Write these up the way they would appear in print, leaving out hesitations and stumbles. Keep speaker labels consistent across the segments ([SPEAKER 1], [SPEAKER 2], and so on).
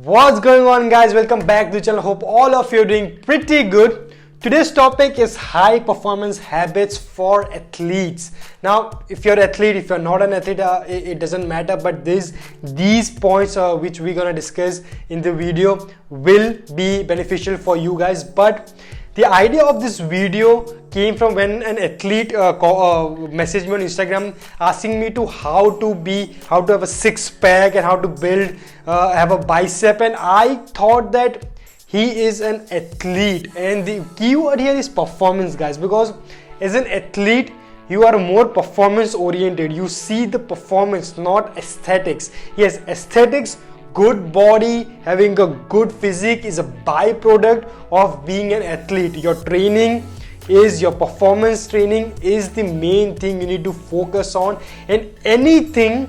[SPEAKER 1] What's going on, guys? Welcome back to the channel. Hope all of you are doing pretty good. Today's topic is high performance habits for athletes. Now, if you're an athlete, if you're not an athlete, it doesn't matter, but these points which we're gonna discuss in the video will be beneficial for you guys. But the idea of this video came from when an athlete messaged me on Instagram asking me to how to have a six-pack and how to build have a bicep, and I thought that he is an athlete, and the keyword here is performance, guys, because as an athlete you are more performance oriented. You see the performance, not aesthetics. Yes, aesthetics, good body, having a good physique is a byproduct of being an athlete. Your performance training is the main thing you need to focus on, and anything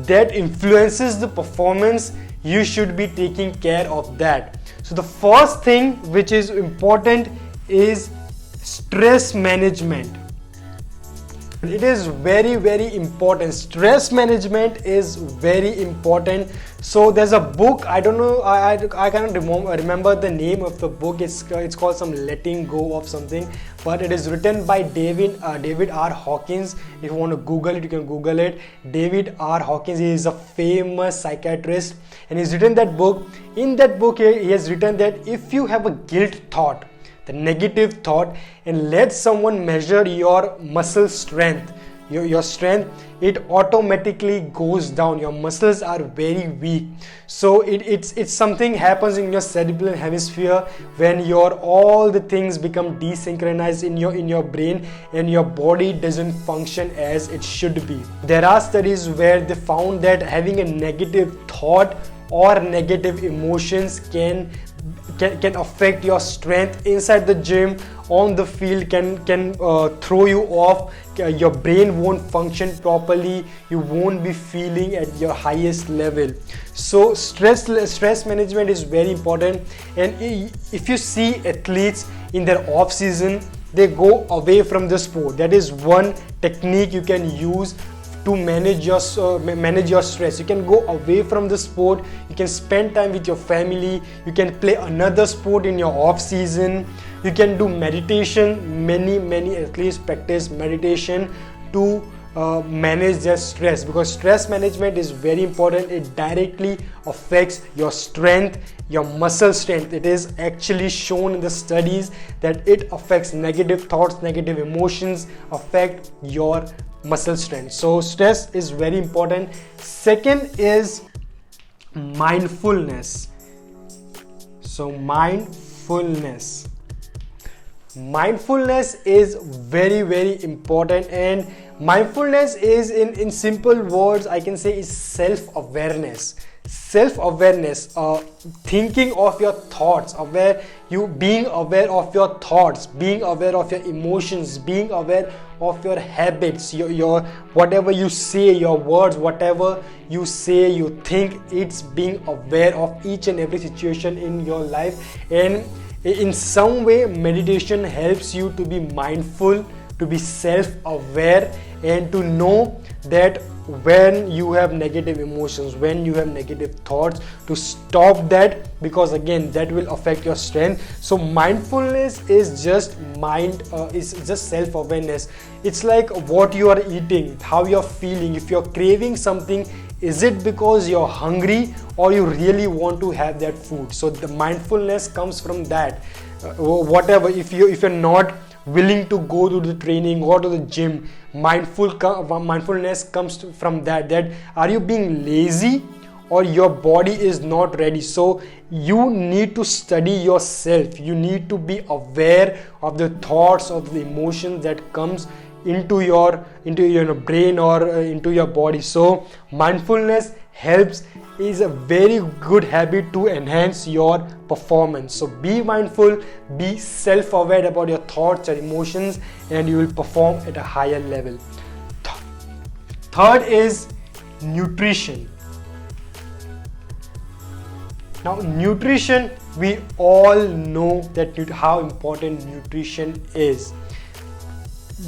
[SPEAKER 1] that influences the performance, you should be taking care of that. So the first thing which is important is stress management. It is very, very important. Stress management is very important. So there's a book, I don't know, I cannot remember the name of the book. It's called some Letting Go of something, but it is written by David R. Hawkins. If you want to Google it, you can Google it. David R. Hawkins, he is a famous psychiatrist, and he's written that book. In that book, he has written that if you have a guilt thought, the negative thought, and let someone measure your muscle strength, your strength, it automatically goes down. Your muscles are very weak. So it's something happens in your cerebral hemisphere when all the things become desynchronized in your brain, and your body doesn't function as it should be. There are studies where they found that having a negative thought or negative emotions can affect your strength inside the gym, on the field, can throw you off. Your brain won't function properly. You won't be feeling at your highest level. So stress management is very important. And if you see athletes in their off season, they go away from the sport. That is one technique you can use to manage your stress. You can go away from the sport. You can spend time with your family. You can play another sport in your off season. You can do meditation. Many athletes practice meditation to manage their stress, because stress management is very important. It directly affects your strength, your muscle strength. It is actually shown in the studies that it affects negative thoughts, negative emotions affect your muscle strength. So stress is very important. Second is mindfulness. So mindfulness is very, very important, and mindfulness is in simple words I can say is self-awareness. Thinking of your thoughts, being aware of your thoughts, being aware of your emotions, being aware of your habits, your whatever you say, your words, whatever you say, you think, it's being aware of each and every situation in your life. And in some way, meditation helps you to be mindful, to be self-aware, and to know that when you have negative emotions, when you have negative thoughts, to stop that, because again that will affect your strength. So mindfulness is just self-awareness. It's like what you are eating, how you're feeling. If you're craving something, is it because you're hungry or you really want to have that food? So the mindfulness comes from that. Whatever, if you're not willing to go to the training or to the gym, mindfulness comes from that are you being lazy or your body is not ready? So you need to study yourself. You need to be aware of the thoughts, of the emotions that comes into your brain or into your body. So mindfulness is a very good habit to enhance your performance. So be mindful, be self-aware about your thoughts and emotions, and you will perform at a higher level. Third is nutrition. Now nutrition, we all know that how important nutrition is.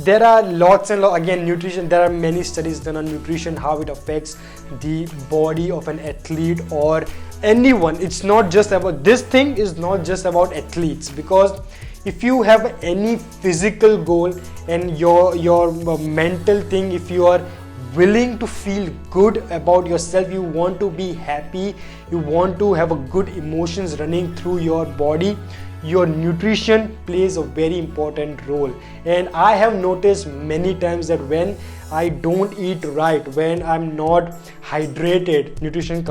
[SPEAKER 1] There are lots and lots, again, nutrition, there are many studies done on nutrition, how it affects the body of an athlete or anyone. It's not just about, this thing is not just about athletes, because if you have any physical goal and your mental thing, if you are willing to feel good about yourself, you want to be happy, you want to have a good emotions running through your body, your nutrition plays a very important role. And I have noticed many times that when I don't eat right, when I'm not hydrated, hydration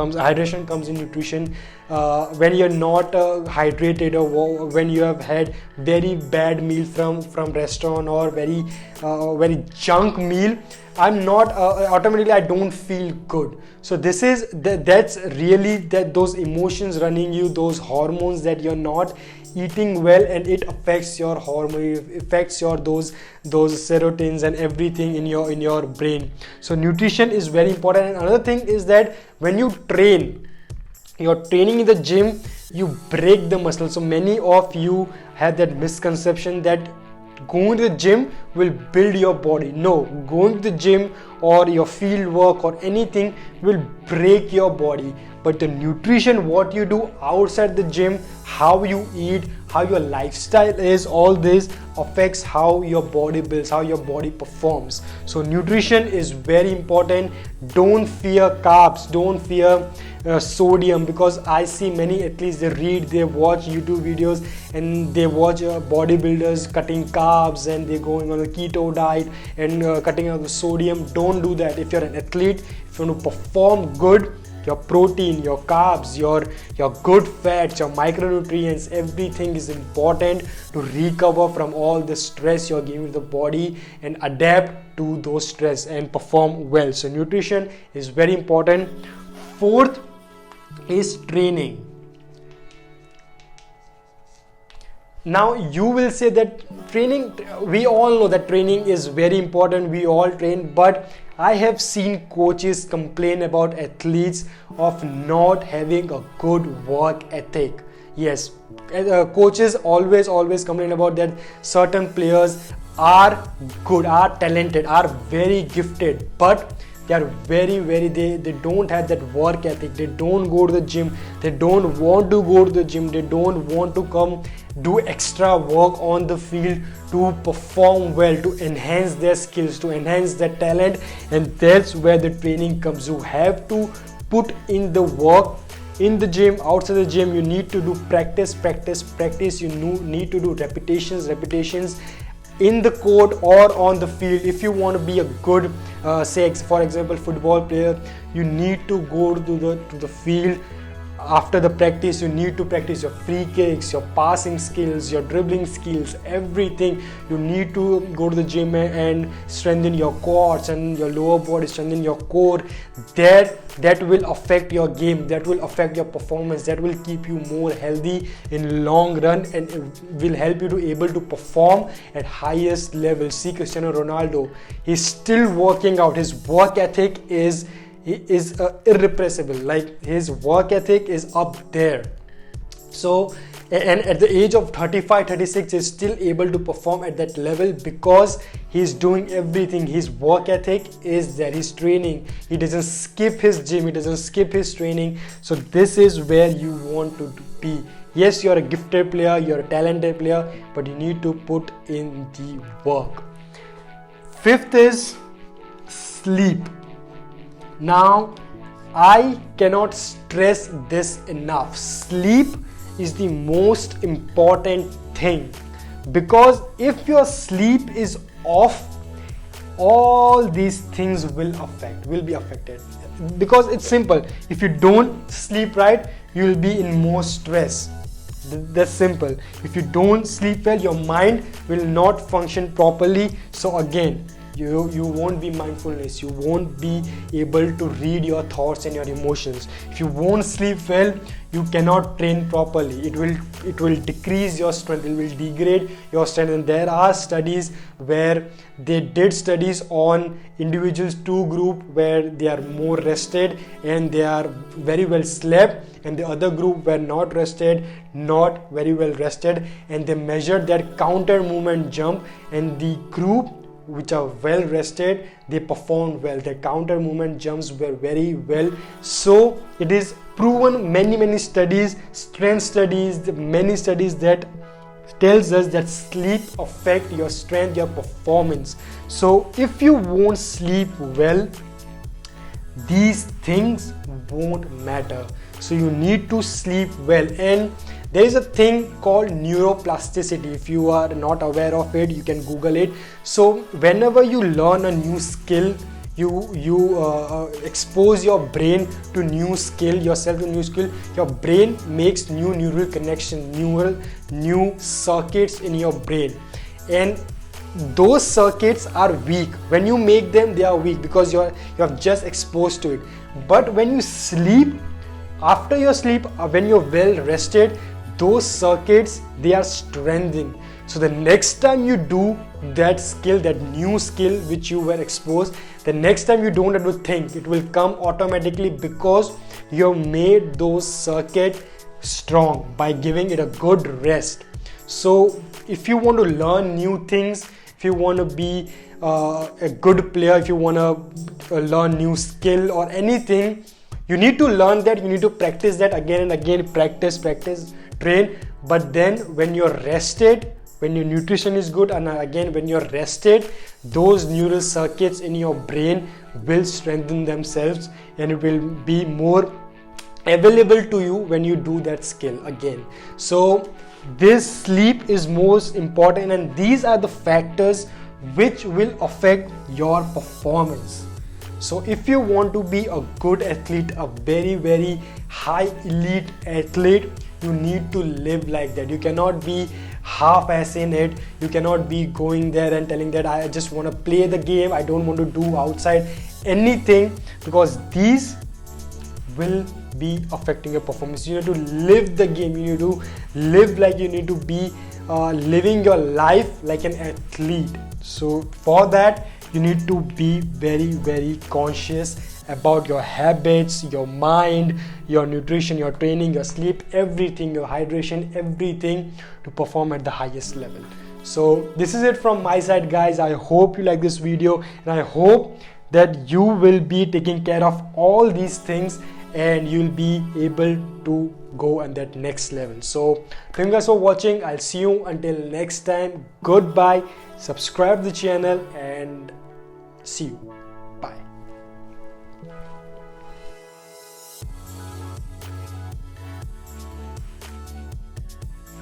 [SPEAKER 1] comes in nutrition. When you're not hydrated, or when you have had very bad meal from restaurant, or very junk meal, I'm not automatically, I don't feel good. So this is that's really that those emotions running you, those hormones that you're not eating well, and it affects your hormone, it affects your those serotins and everything in your brain. So nutrition is very important. And another thing is that when you train, you're training in the gym, you break the muscle. So many of you have that misconception that going to the gym will build your body. No, going to the gym or your field work or anything will break your body. But the nutrition, what you do outside the gym, how you eat, how your lifestyle is, all this affects how your body builds, how your body performs. So nutrition is very important. Don't fear carbs, don't fear sodium, because I see many athletes, they watch YouTube videos and they watch bodybuilders cutting carbs and they're going on a keto diet and cutting out the sodium. Don't do that. If you're an athlete, if you want to perform good, your protein, your carbs, your good fats, your micronutrients, everything is important to recover from all the stress you're giving to the body and adapt to those stress and perform well. So nutrition is very important. Fourth is training. Now you will say that training, we all know that training is very important, we all train, but I have seen coaches complain about athletes of not having a good work ethic. Yes, coaches always complain about that certain players are good, are talented, are very gifted, but they are they don't have that work ethic. They don't go to the gym, they don't want to go to the gym, they don't want to come do extra work on the field to perform well, to enhance their skills, to enhance their talent. And that's where the training comes. You have to put in the work in the gym, outside the gym. You need to do practice. You need to do repetitions in the court or on the field. If you want to be a good say for example football player, you need to go to the field. After the practice, you need to practice your free kicks, your passing skills, your dribbling skills, everything. You need to go to the gym and strengthen your quads and your lower body, strengthen your core. That will affect your game, that will affect your performance, that will keep you more healthy in long run, and it will help you to able to perform at highest level. See Cristiano Ronaldo, he's still working out. His work ethic is irrepressible. Like, his work ethic is up there. So, and at the age of 35-36 he's still able to perform at that level because he's doing everything. His work ethic is there, he's training, he doesn't skip his gym, he doesn't skip his training. So this is where you want to be. Yes, you're a gifted player, you're a talented player, but you need to put in the work. Fifth is sleep. Now, I cannot stress this enough. Sleep is the most important thing, because if your sleep is off, all these things will be affected. Because it's simple. If you don't sleep right, you will be in more stress. That's simple. If you don't sleep well, your mind will not function properly. So again, you won't be mindfulness, you won't be able to read your thoughts and your emotions. If you won't sleep well, you cannot train properly. It will decrease your strength, it will degrade your strength. And there are studies where they did studies on individuals, two group where they are more rested and they are very well slept, and the other group were not rested, not very well rested, and they measured their counter movement jump, and the group which are well rested, they perform well. Their counter movement jumps were very well. So it is proven, many studies, strength studies, many studies that tells us that sleep affect your strength, your performance. So if you won't sleep well, these things won't matter. So you need to sleep well. And there is a thing called neuroplasticity. If you are not aware of it, you can Google it. So whenever you learn a new skill, you expose your brain to new skill, yourself to new skill, your brain makes new neural connections, new circuits in your brain, and those circuits are weak. When you make them, they are weak because you have just exposed to it. But when you sleep, after your sleep, when you're well rested, those circuits, they are strengthening. So the next time you do that skill, that new skill which you were exposed, the next time you don't have to think, it will come automatically because you have made those circuits strong by giving it a good rest. So if you want to learn new things, if you want to be a good player, if you want to learn new skill or anything, you need to learn that, you need to practice that again and again, practice, train. But then when you're rested, when your nutrition is good, and again when you're rested, those neural circuits in your brain will strengthen themselves and it will be more available to you when you do that skill again. So this sleep is most important, and these are the factors which will affect your performance. So if you want to be a good athlete, a very high elite athlete, you need to live like that. You cannot be half-ass in it. You cannot be going there and telling that I just want to play the game, I don't want to do outside anything, because these will be affecting your performance. You need to live the game. You need to live like you need to be living your life like an athlete. So for that, you need to be very conscious about your habits, your mind, your nutrition, your training, your sleep, everything, your hydration, everything, to perform at the highest level. So this is it from my side, guys. I hope you like this video, and I hope that you will be taking care of all these things and you'll be able to go on that next level. So thank you guys for watching. I'll see you until next time. Goodbye. Subscribe the channel and see you.